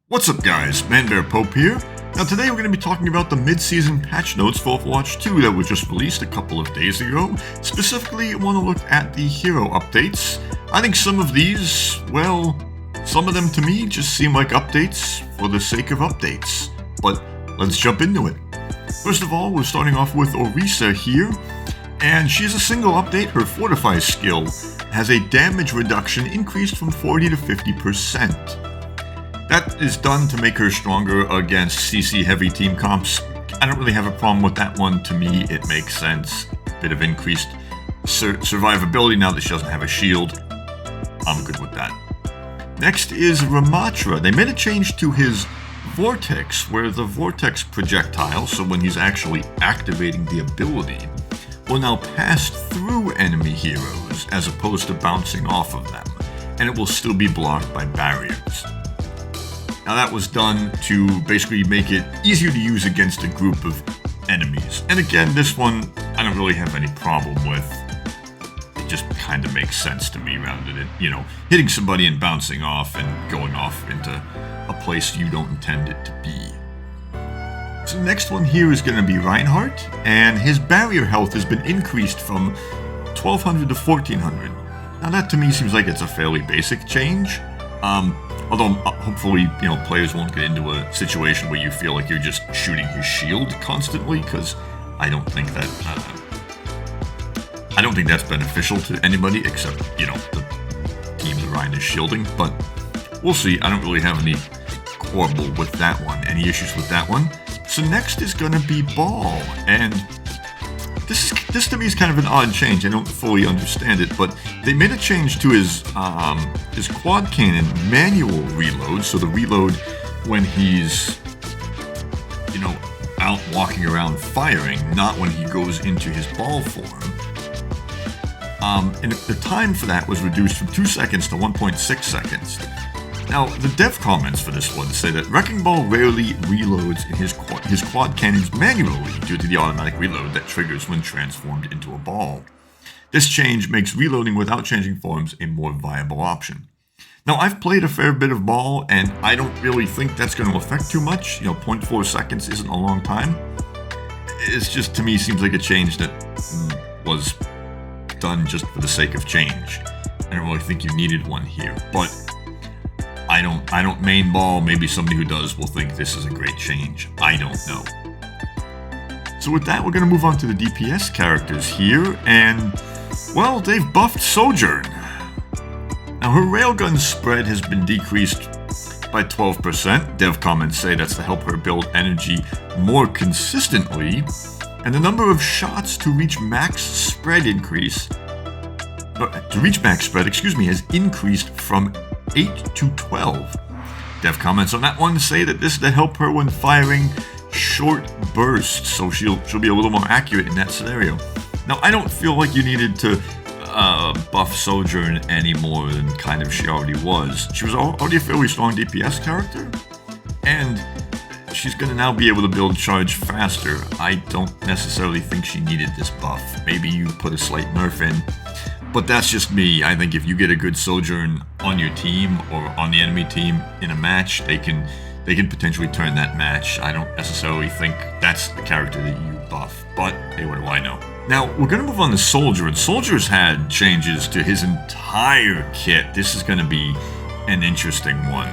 What's up guys, ManBear Pope here. Now today we're going to be talking about the mid-season patch notes for Overwatch 2 that were just released a couple of days ago. Specifically, I want to look at the hero updates. I think some of these, well, some of them to me just seem like updates for the sake of updates. But let's jump into it. First of all, we're starting off with Orisa here. And she has a single update. Her Fortify skill has a damage reduction increased from 40 to 50%. That is done to make her stronger against CC heavy team comps. I don't really have a problem with that one. To me, it makes sense. Bit of increased survivability now that she doesn't have a shield. I'm good with that. Next is Symmetra. They made a change to his Vortex, where the Vortex projectile, so when he's actually activating the ability, will now pass through enemy heroes as opposed to bouncing off of them, and it will still be blocked by barriers. Now that was done to basically make it easier to use against a group of enemies. And again, this one I don't really have any problem with. It just kind of makes sense to me rather than, hitting somebody and bouncing off and going off into a place you don't intend it to be. So the next one here is going to be Reinhardt, and his barrier health has been increased from 1200 to 1400. Now that to me seems like it's a fairly basic change. Although hopefully, players won't get into a situation where you feel like you're just shooting his shield constantly, because I don't think that's beneficial to anybody except, the team that Ryan is shielding. But we'll see. I don't really have any quarrel with that one, any issues with that one. So next is going to be Ball, and this to me is kind of an odd change. I don't fully understand it, but they made a change to his quad cannon manual reload. So the reload when he's, out walking around firing, not when he goes into his ball form. And the time for that was reduced from 2 seconds to 1.6 seconds. Now, the dev comments for this one say that Wrecking Ball rarely reloads in his quad cannons manually due to the automatic reload that triggers when transformed into a ball. This change makes reloading without changing forms a more viable option. Now, I've played a fair bit of Ball, and I don't really think that's going to affect too much. 0.4 seconds isn't a long time. It's just, to me, seems like a change that was done just for the sake of change. I don't really think you needed one here, but I don't main Ball. Maybe somebody who does will think this is a great change. I don't know. So with that, we're going to move on to the DPS characters here, and, well, they've buffed Sojourn. Now, her railgun spread has been decreased by 12%. Dev comments say that's to help her build energy more consistently, and the number of shots to reach max spread has increased from 8 to 12. Dev comments on that one say that this is to help her when firing short bursts, so she'll be a little more accurate in that scenario. Now, I don't feel like you needed to buff Sojourn any more than kind of she already was. She was already a fairly strong DPS character, and she's going to now be able to build charge faster. I don't necessarily think she needed this buff. Maybe you put a slight nerf in, but that's just me. I think if you get a good Sojourn on your team or on the enemy team in a match, they can potentially turn that match. I don't necessarily think that's the character that you buff, but hey, what do I know? Now, we're going to move on to Soldier, and Soldier's had changes to his entire kit. This is going to be an interesting one.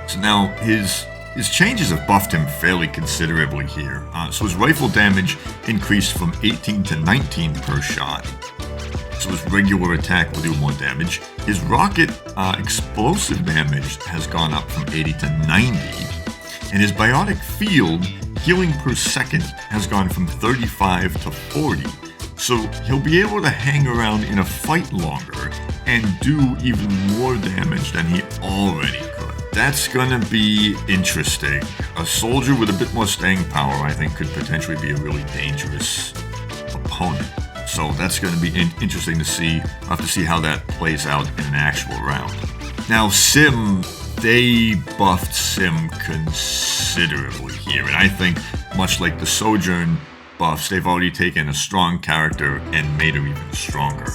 So now, his changes have buffed him fairly considerably here. So his rifle damage increased from 18 to 19 per shot. So his regular attack will do more damage. His rocket explosive damage has gone up from 80 to 90. And his biotic field healing per second has gone from 35 to 40. So he'll be able to hang around in a fight longer and do even more damage than he already could. That's gonna be interesting. A soldier with a bit more staying power, I think, could potentially be a really dangerous opponent. So that's going to be interesting to see. I'll have to see how that plays out in an actual round. Now, Sim, they buffed Sim considerably here. And I think, much like the Sojourn buffs, they've already taken a strong character and made her even stronger.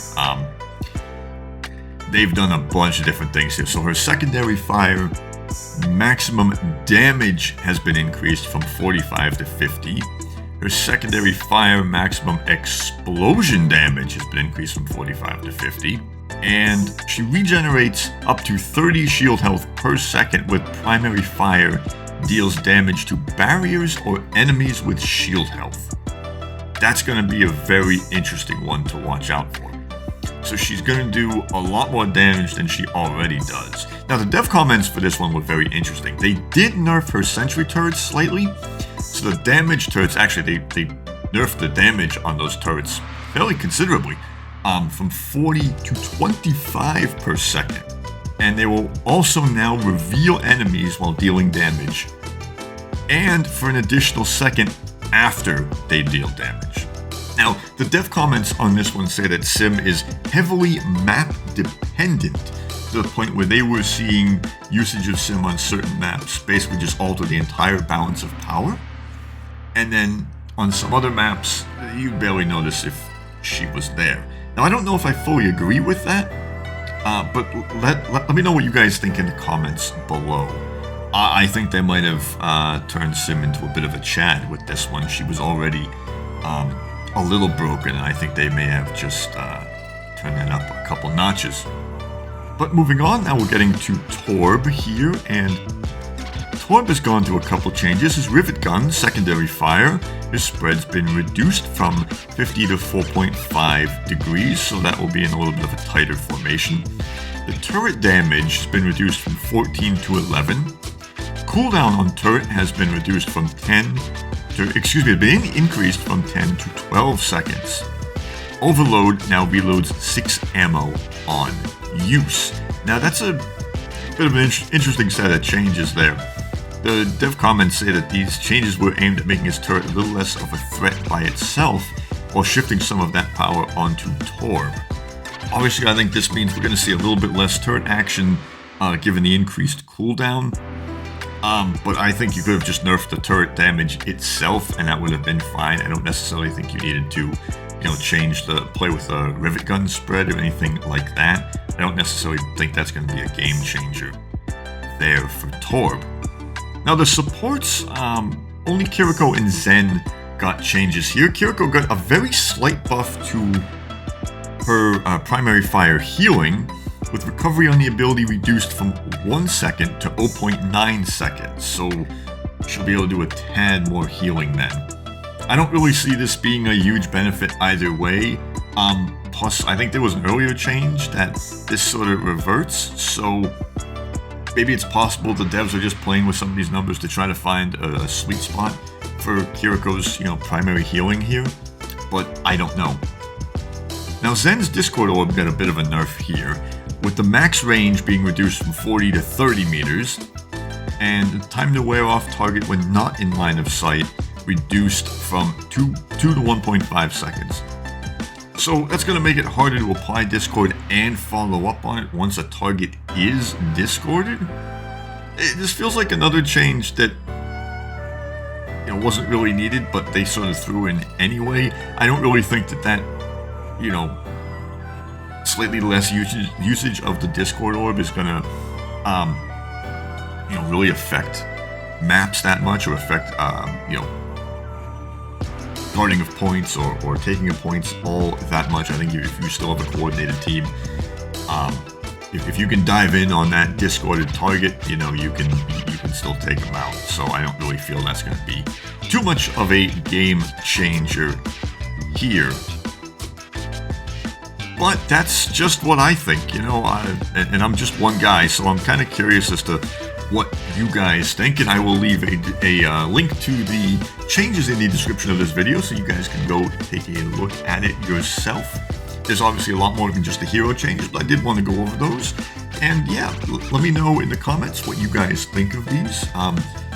They've done a bunch of different things here. So her secondary fire Maximum damage has been increased from 45 to 50. Her secondary fire maximum explosion damage has been increased from 45 to 50. And she regenerates up to 30 shield health per second with primary fire, deals damage to barriers or enemies with shield health. That's going to be a very interesting one to watch out for. So she's going to do a lot more damage than she already does. Now the dev comments for this one were very interesting. They did nerf her sentry turrets slightly. So the damage turrets, actually they nerfed the damage on those turrets fairly considerably. From 40 to 25 per second. And they will also now reveal enemies while dealing damage. And for an additional second after they deal damage. Now, the dev comments on this one say that Sim is heavily map dependent, to the point where they were seeing usage of Sim on certain maps basically just alter the entire balance of power. And then on some other maps, you barely notice if she was there. Now, I don't know if I fully agree with that, but let me know what you guys think in the comments below. I think they might have turned Sim into a bit of a Chad with this one. She was already a little broken, and I think they may have just turned that up a couple notches. But moving on, now we're getting to Torb here, and Torb has gone through a couple changes. His rivet gun, secondary fire, his spread's been reduced from 50 to 4.5 degrees, so that will be in a little bit of a tighter formation. The turret damage has been reduced from 14 to 11. Cooldown on turret has been reduced from 10 to, being increased from 10 to 12 seconds. Overload now reloads 6 ammo on use. Now that's a bit of an interesting set of changes there. The dev comments say that these changes were aimed at making his turret a little less of a threat by itself, while shifting some of that power onto Torb. Obviously, I think this means we're going to see a little bit less turret action given the increased cooldown. But I think you could have just nerfed the turret damage itself, and that would have been fine. I don't necessarily think you needed to, change play with a rivet gun spread or anything like that. I don't necessarily think that's going to be a game changer there for Torb. Now the supports, only Kiriko and Zen got changes here. Kiriko got a very slight buff to her primary fire healing, with recovery on the ability reduced from 1 second to 0.9 seconds, so she'll be able to do a tad more healing then. I don't really see this being a huge benefit either way. Plus, I think there was an earlier change that this sort of reverts, so maybe it's possible the devs are just playing with some of these numbers to try to find a sweet spot for Kiriko's, primary healing here, but I don't know. Now Zen's Discord Orb got a bit of a nerf here, with the max range being reduced from 40 to 30 meters, and time to wear off target when not in line of sight reduced from 2 to 1.5 seconds. So that's going to make it harder to apply Discord and follow up on it once a target is discorded. This feels like another change that wasn't really needed, but they sort of threw in anyway. I don't really think that slightly less usage of the Discord Orb is going to really affect maps that much, or affect guarding of points or taking of points all that much. I think if you still have a coordinated team, if you can dive in on that discorded target, you can still take them out. So I don't really feel that's going to be too much of a game changer here. But that's just what I think, and I'm just one guy, so I'm kind of curious as to what you guys think, and I will leave a link to the changes in the description of this video so you guys can go take a look at it yourself. There's obviously a lot more than just the hero changes, but I did want to go over those. And yeah, let me know in the comments what you guys think of these.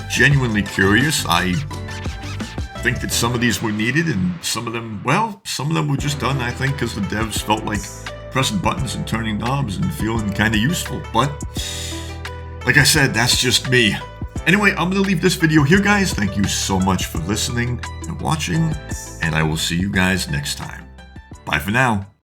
Genuinely curious. I think that some of these were needed, and some of them were just done, I think, because the devs felt like pressing buttons and turning knobs and feeling kind of useful. But like I said, that's just me. Anyway, I'm going to leave this video here, guys. Thank you so much for listening and watching, and I will see you guys next time. Bye for now.